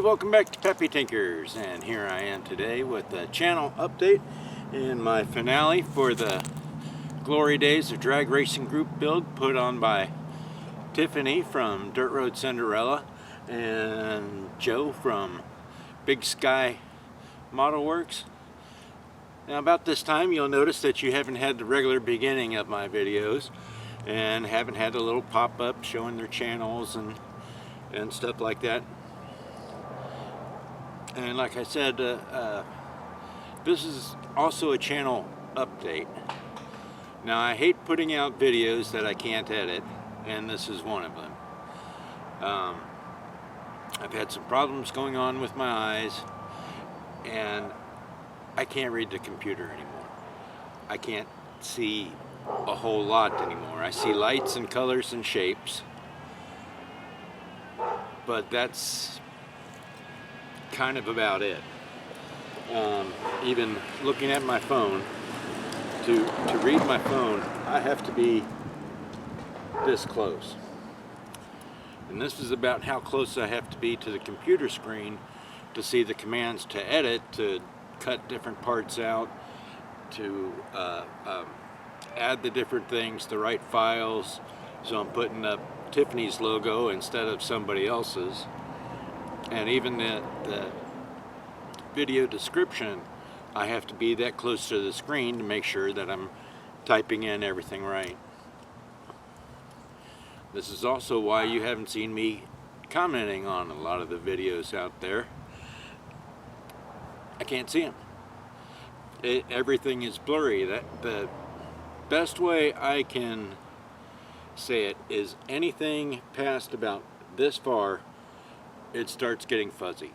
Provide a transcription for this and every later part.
welcome back to Pappy Tinkers, and here I am today with a channel update in my finale for the Glory Days of Drag Racing Group build put on by Tiffany from Dirt Road Cinderella and Joe from Big Sky Model Works. Now about this time you'll notice that you haven't had the regular beginning of my videos and haven't had a little pop-up showing their channels and stuff like that. And like I said, this is also a channel update. Now I hate putting out videos that I can't edit, and this is one of them. I've had some problems going on with my eyes, and I can't read the computer anymore. I can't see a whole lot anymore. I see lights and colors and shapes, but that's kind of about it. Even looking at my phone, to read my phone, I have to be this close. And this is about how close I have to be to the computer screen to see the commands to edit, to cut different parts out, to add the different things, the right files. So I'm putting up Tiffany's logo instead of somebody else's. And even the video description, I have to be that close to the screen to make sure that I'm typing in everything right. This is also why you haven't seen me commenting on a lot of the videos out there. I can't see them. Everything is blurry. The best way I can say it is anything past about this far, it starts getting fuzzy.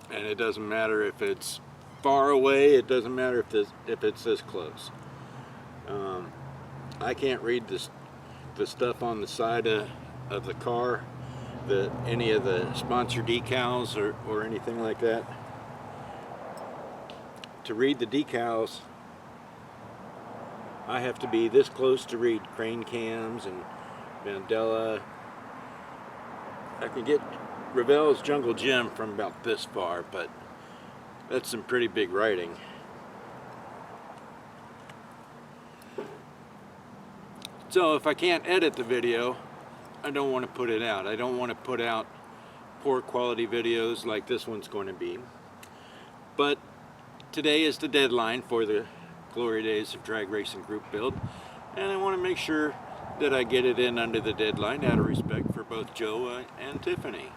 And it doesn't matter if it's far away, it doesn't matter if it's this close. I can't read the stuff on the side of the car, any of the sponsor decals or anything like that. To read the decals, I have to be this close to read crane cams and Mandela. I can get Ravel's Jungle Gym from about this far, but that's some pretty big writing. So if I can't edit the video, I don't want to put it out. I don't want to put out poor quality videos like this one's going to be. But today is the deadline for the Glory Days of Drag Racing Group build, and I want to make sure that I get it in under the deadline out of respect for both Joe and Tiffany.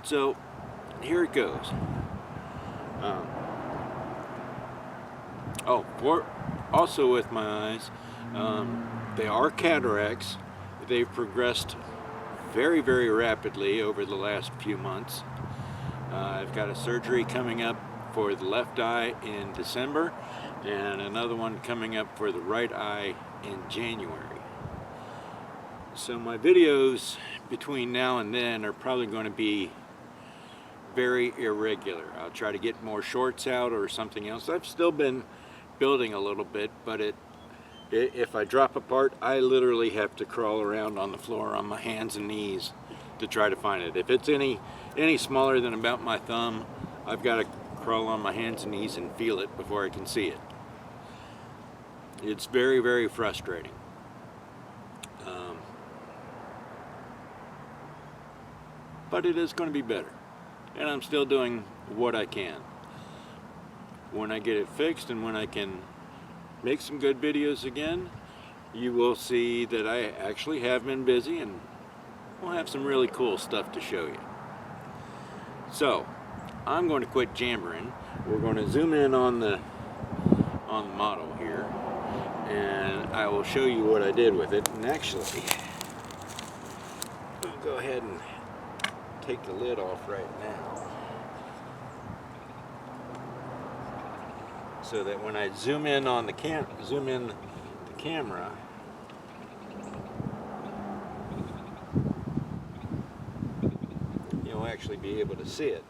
So here it goes. Also with my eyes, they are cataracts. They've progressed very, very rapidly over the last few months. I've got a surgery coming up for the left eye in December and another one coming up for the right eye in January. So my videos between now and then are probably going to be very irregular. I'll try to get more shorts out or something else. I've still been building a little bit, but if I drop a part, I literally have to crawl around on the floor on my hands and knees to try to find it. If it's any smaller than about my thumb, I've got to crawl on my hands and knees and feel it before I can see it. It's very, very frustrating. But it is going to be better. And I'm still doing what I can. When I get it fixed and when I can make some good videos again, you will see that I actually have been busy and we'll have some really cool stuff to show you. So, I'm going to quit jammering. We're going to zoom in on the model here, and I will show you what I did with it. And actually, I'll go ahead and take the lid off right now, so that when I zoom in on the camera, you'll actually be able to see it.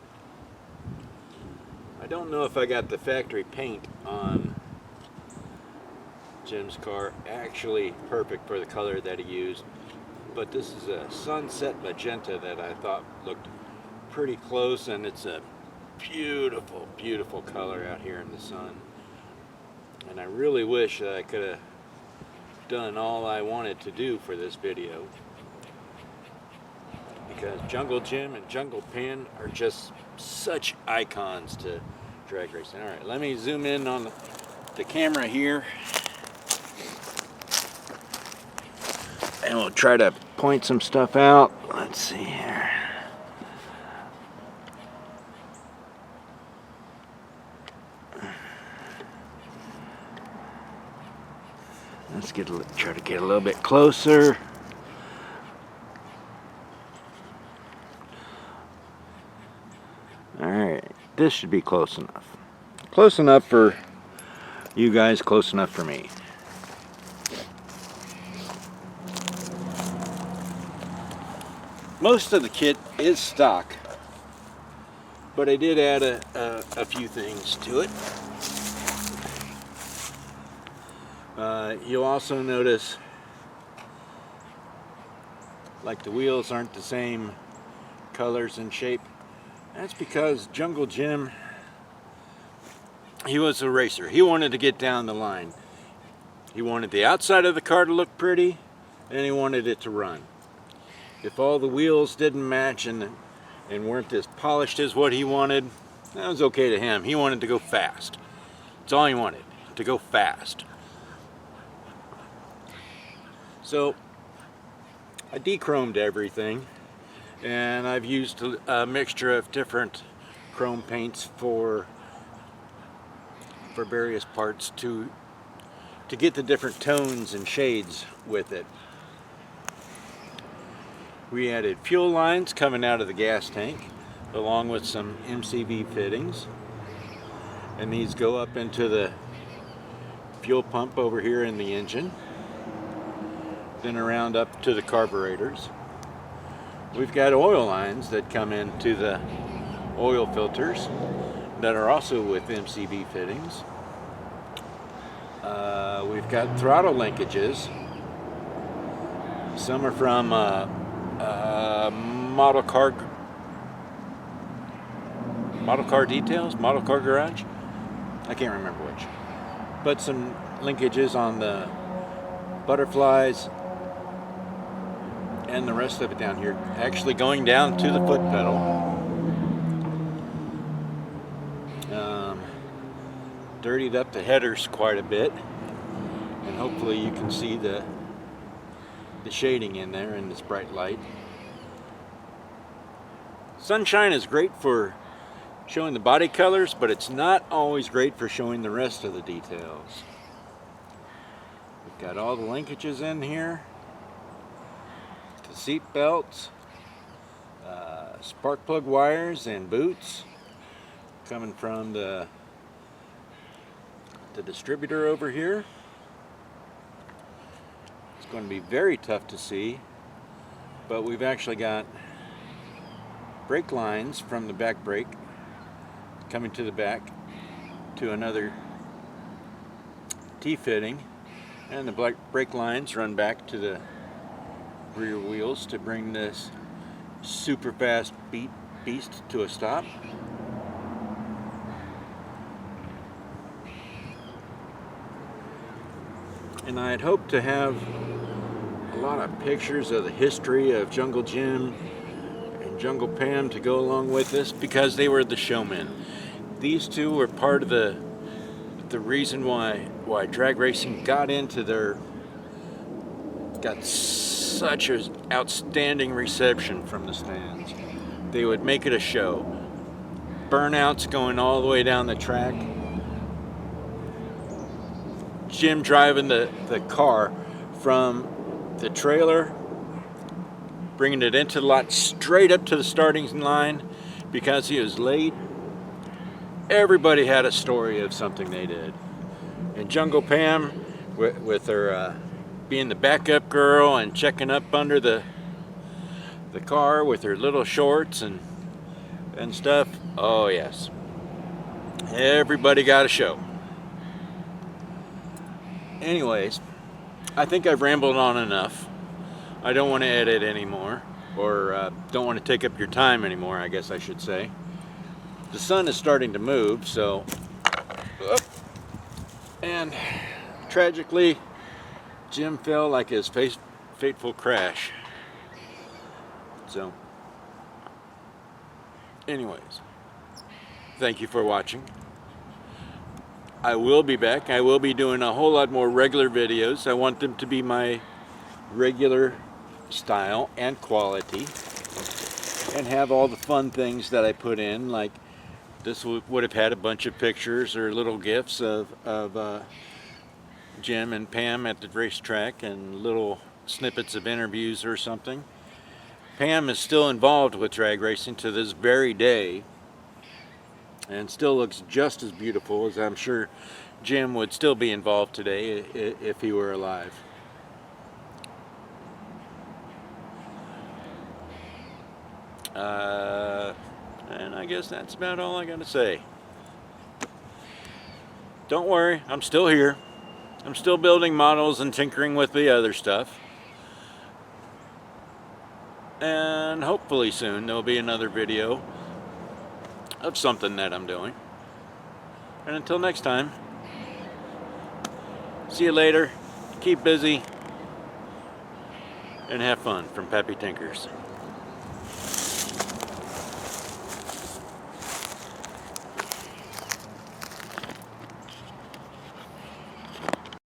I don't know if I got the factory paint on Jim's car actually perfect for the color that he used. but this is a sunset magenta that I thought looked pretty close, and it's a beautiful, beautiful color out here in the sun. And I really wish that I could have done all I wanted to do for this video, because Jungle Jim and Jungle Pan are just such icons to drag racing. Alright, let me zoom in on the camera here, and we'll try to point some stuff out. Let's see here. Let's try to get a little bit closer. Alright, this should be close enough. Close enough for you guys, close enough for me. Most of the kit is stock, but I did add a few things to it. You'll also notice, like, the wheels aren't the same colors and shape. That's because Jungle Jim, he was a racer. He wanted to get down the line. He wanted the outside of the car to look pretty, and he wanted it to run. If all the wheels didn't match and weren't as polished as what he wanted, that was okay to him. He wanted to go fast. That's all he wanted, to go fast. So I de-chromed everything, and I've used a mixture of different chrome paints for various parts to get the different tones and shades with it. We added fuel lines coming out of the gas tank, along with some MCV fittings, and these go up into the fuel pump over here in the engine, then around up to the carburetors. We've got oil lines that come into the oil filters that are also with MCV fittings. We've got throttle linkages. Some are from model car details, model car garage. I can't remember which. But some linkages on the butterflies and the rest of it down here, actually going down to the foot pedal. Dirtied up the headers quite a bit, and hopefully you can see the shading in there in this bright light. Sunshine is great for showing the body colors, but it's not always great for showing the rest of the details. We've got all the linkages in here, the seat belts, spark plug wires and boots coming from the distributor over here. It's going to be very tough to see, but we've actually got brake lines from the back brake coming to the back to another T-fitting, and the brake lines run back to the rear wheels to bring this super fast beast to a stop. And I had hoped to have a lot of pictures of the history of Jungle Jim and Jungle Pam to go along with this, because they were the showmen. These two were part of the reason why drag racing got such an outstanding reception from the stands. They would make it a show. Burnouts going all the way down the track. Jim driving the car from the trailer, bringing it into the lot straight up to the starting line because he was late. Everybody had a story of something they did. And Jungle Pam, with her being the backup girl and checking up under the car with her little shorts and stuff. Oh yes, everybody got a show. Anyways, I think I've rambled on enough. I don't want to edit anymore, or don't want to take up your time anymore, I guess I should say. The sun is starting to move, so, and tragically, Jim fell like his fateful crash. So, anyways, thank you for watching. I will be back. I will be doing a whole lot more regular videos. I want them to be my regular style and quality, and have all the fun things that I put in, like this would have had a bunch of pictures or little gifs of Jim and Pam at the racetrack, and little snippets of interviews or something. Pam is still involved with drag racing to this very day, and still looks just as beautiful, as I'm sure Jim would still be involved today if he were alive. And I guess that's about all I gotta say. Don't worry, I'm still here. I'm still building models and tinkering with the other stuff. And hopefully soon there'll be another video of something that I'm doing. And until next time, see you later, keep busy, and have fun from Pappy Tinkers.